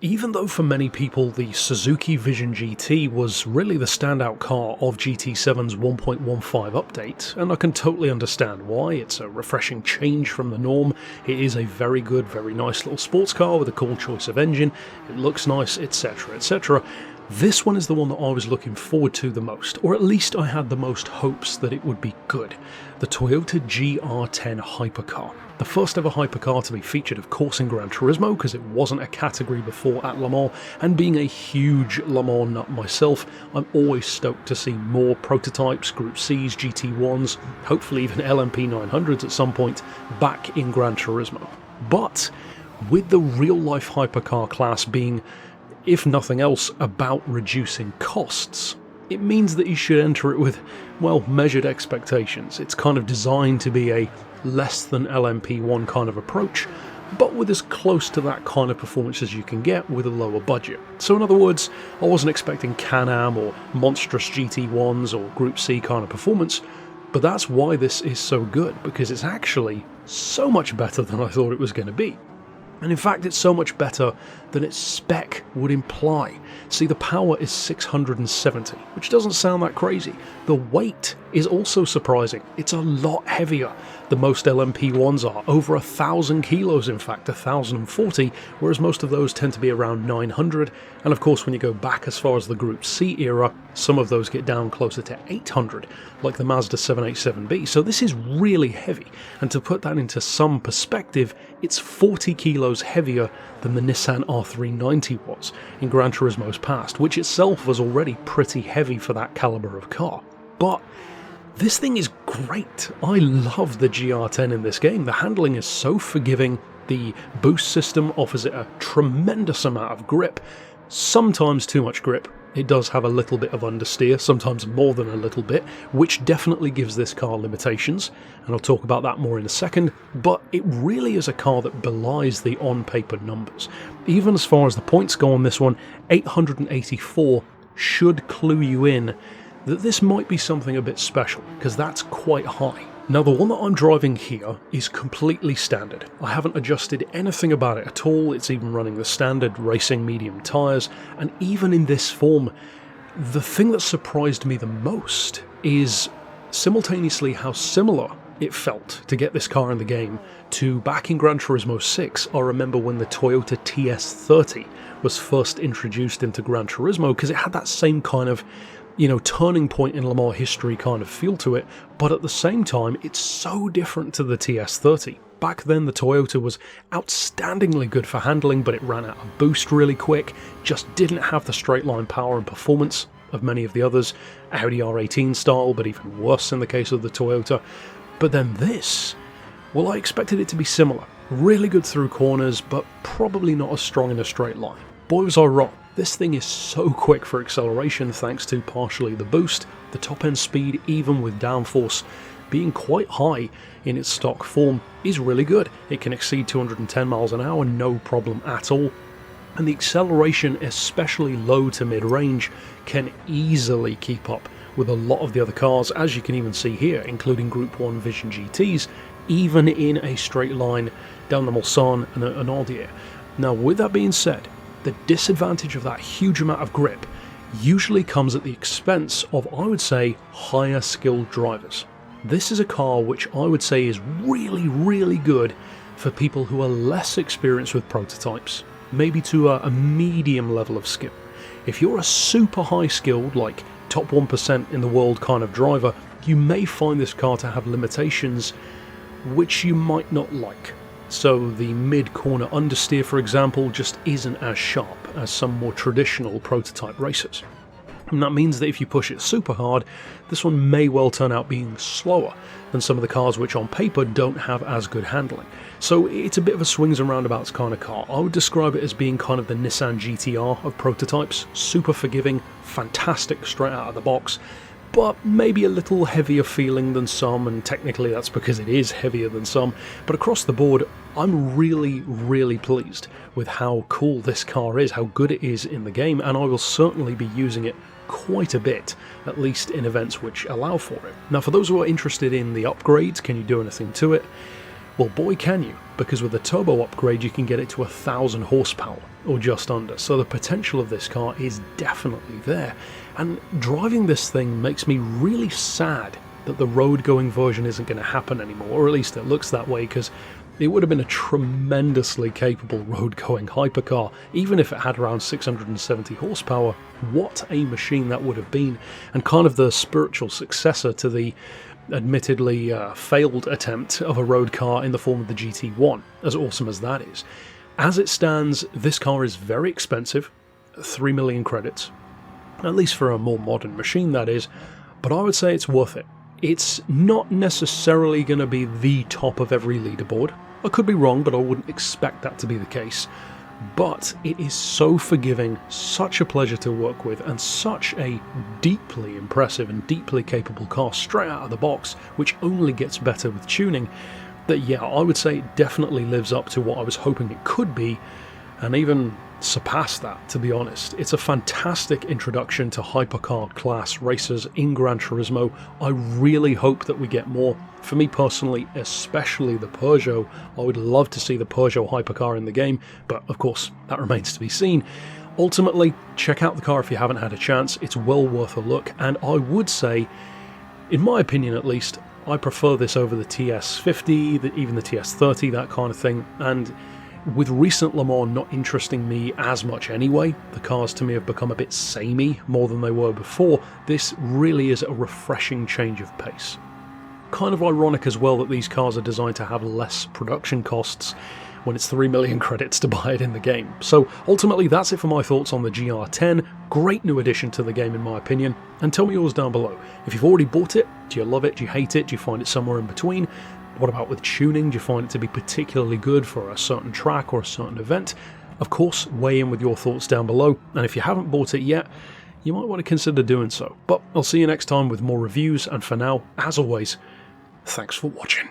Even though for many people the Suzuki Vision GT was really the standout car of GT7's 1.15 update, and I can totally understand why, it's a refreshing change from the norm, it is a very good, very nice little sports car with a cool choice of engine, it looks nice, etc, etc. This one is the one that I was looking forward to the most, or at least I had the most hopes that it would be good. The Toyota GR010 Hypercar. The first ever hypercar to be featured, of course, in Gran Turismo, because it wasn't a category before at Le Mans, and being a huge Le Mans nut myself, I'm always stoked to see more prototypes, Group Cs, GT1s, hopefully even LMP 900s at some point, back in Gran Turismo. But with the real-life hypercar class being, if nothing else, about reducing costs, it means that you should enter it with, well, measured expectations. It's kind of designed to be a less than LMP1 kind of approach, but with as close to that kind of performance as you can get with a lower budget. So in other words, I wasn't expecting Can-Am or monstrous GT1s or Group C kind of performance, but that's why this is so good, because it's actually so much better than I thought it was going to be. And in fact, it's so much better than its spec would imply. See, the power is 670, which doesn't sound that crazy. The weight is also surprising. It's a lot heavier than most LMP1s are, over 1,000 kilos in fact, 1,040, whereas most of those tend to be around 900, and of course when you go back as far as the Group C era, some of those get down closer to 800, like the Mazda 787B, so this is really heavy, and to put that into some perspective, it's 40 kilos heavier than the Nissan R390 was in Gran Turismo's past, which itself was already pretty heavy for that caliber of car. But this thing is great. I love the GR10 in this game. The handling is so forgiving, the boost system offers it a tremendous amount of grip, sometimes too much grip. It does have a little bit of understeer, sometimes more than a little bit, which definitely gives this car limitations, and I'll talk about that more in a second, but it really is a car that belies the on-paper numbers. Even as far as the points go on this one, 884 should clue you in that this might be something a bit special, because that's quite high. Now the one that I'm driving here is completely standard. I haven't adjusted anything about it at all, it's even running the standard racing medium tyres, and even in this form, the thing that surprised me the most is simultaneously how similar it felt to get this car in the game to back in Gran Turismo 6. I remember when the Toyota TS30 was first introduced into Gran Turismo, because it had that same kind of, you know, turning point in Le Mans history kind of feel to it, but at the same time it's so different to the TS30. Back then the Toyota was outstandingly good for handling, but it ran out of boost really quick, just didn't have the straight line power and performance of many of the others, Audi R18 style, but even worse in the case of the Toyota. But then this, well, I expected it to be similar, really good through corners, but probably not as strong in a straight line. Boy was I wrong. This thing is so quick for acceleration thanks to partially the boost, the top end speed even with downforce being quite high in its stock form is really good. It can exceed 210 miles an hour, no problem at all. And the acceleration, especially low to mid-range, can easily keep up with a lot of the other cars, as you can even see here, including Group 1 Vision GTs, even in a straight line down the Mulsanne and an Ardier. Now with that being said, the disadvantage of that huge amount of grip usually comes at the expense of, I would say, higher skilled drivers. This is a car which I would say is really, really good for people who are less experienced with prototypes, maybe to a medium level of skill. If you're a super high skilled, like top 1% in the world kind of driver, you may find this car to have limitations which you might not like. So the mid-corner understeer, for example, just isn't as sharp as some more traditional prototype racers. And that means that if you push it super hard, this one may well turn out being slower than some of the cars which on paper don't have as good handling. So it's a bit of a swings and roundabouts kind of car. I would describe it as being kind of the Nissan GT-R of prototypes, super forgiving, fantastic straight out of the box, but maybe a little heavier feeling than some, and technically that's because it is heavier than some, but across the board I'm really, really pleased with how cool this car is, how good it is in the game, and I will certainly be using it quite a bit, at least in events which allow for it. Now for those who are interested in the upgrades, can you do anything to it? Well, boy can you, because with a turbo upgrade you can get it to 1,000 horsepower, or just under, so the potential of this car is definitely there. And driving this thing makes me really sad that the road-going version isn't going to happen anymore, or at least it looks that way, because it would have been a tremendously capable road-going hypercar, even if it had around 670 horsepower. What a machine that would have been, and kind of the spiritual successor to the admittedly failed attempt of a road car in the form of the GT1, as awesome as that is. As it stands, this car is very expensive, 3 million credits, at least for a more modern machine that is, but I would say it's worth it. It's not necessarily going to be the top of every leaderboard. I could be wrong, but I wouldn't expect that to be the case. But it is so forgiving, such a pleasure to work with, and such a deeply impressive and deeply capable car straight out of the box, which only gets better with tuning, that yeah, I would say it definitely lives up to what I was hoping it could be, and even surpass that, to be honest. It's a fantastic introduction to hypercar class racers in Gran Turismo. I really hope that we get more. For me personally, especially the Peugeot, I would love to see the Peugeot hypercar in the game, but of course that remains to be seen. Ultimately, check out the car if you haven't had a chance. It's well worth a look, and I would say, in my opinion at least, I prefer this over the TS50, even the TS30, that kind of thing, and with recent Le Mans not interesting me as much anyway, the cars to me have become a bit samey more than they were before, this really is a refreshing change of pace. Kind of ironic as well that these cars are designed to have less production costs when it's 3 million credits to buy it in the game. So ultimately that's it for my thoughts on the GR10, great new addition to the game in my opinion, and tell me yours down below. If you've already bought it, do you love it, do you hate it, do you find it somewhere in between? What about with tuning? Do you find it to be particularly good for a certain track or a certain event? Of course, weigh in with your thoughts down below, and if you haven't bought it yet, you might want to consider doing so. But I'll see you next time with more reviews, and for now, as always, thanks for watching.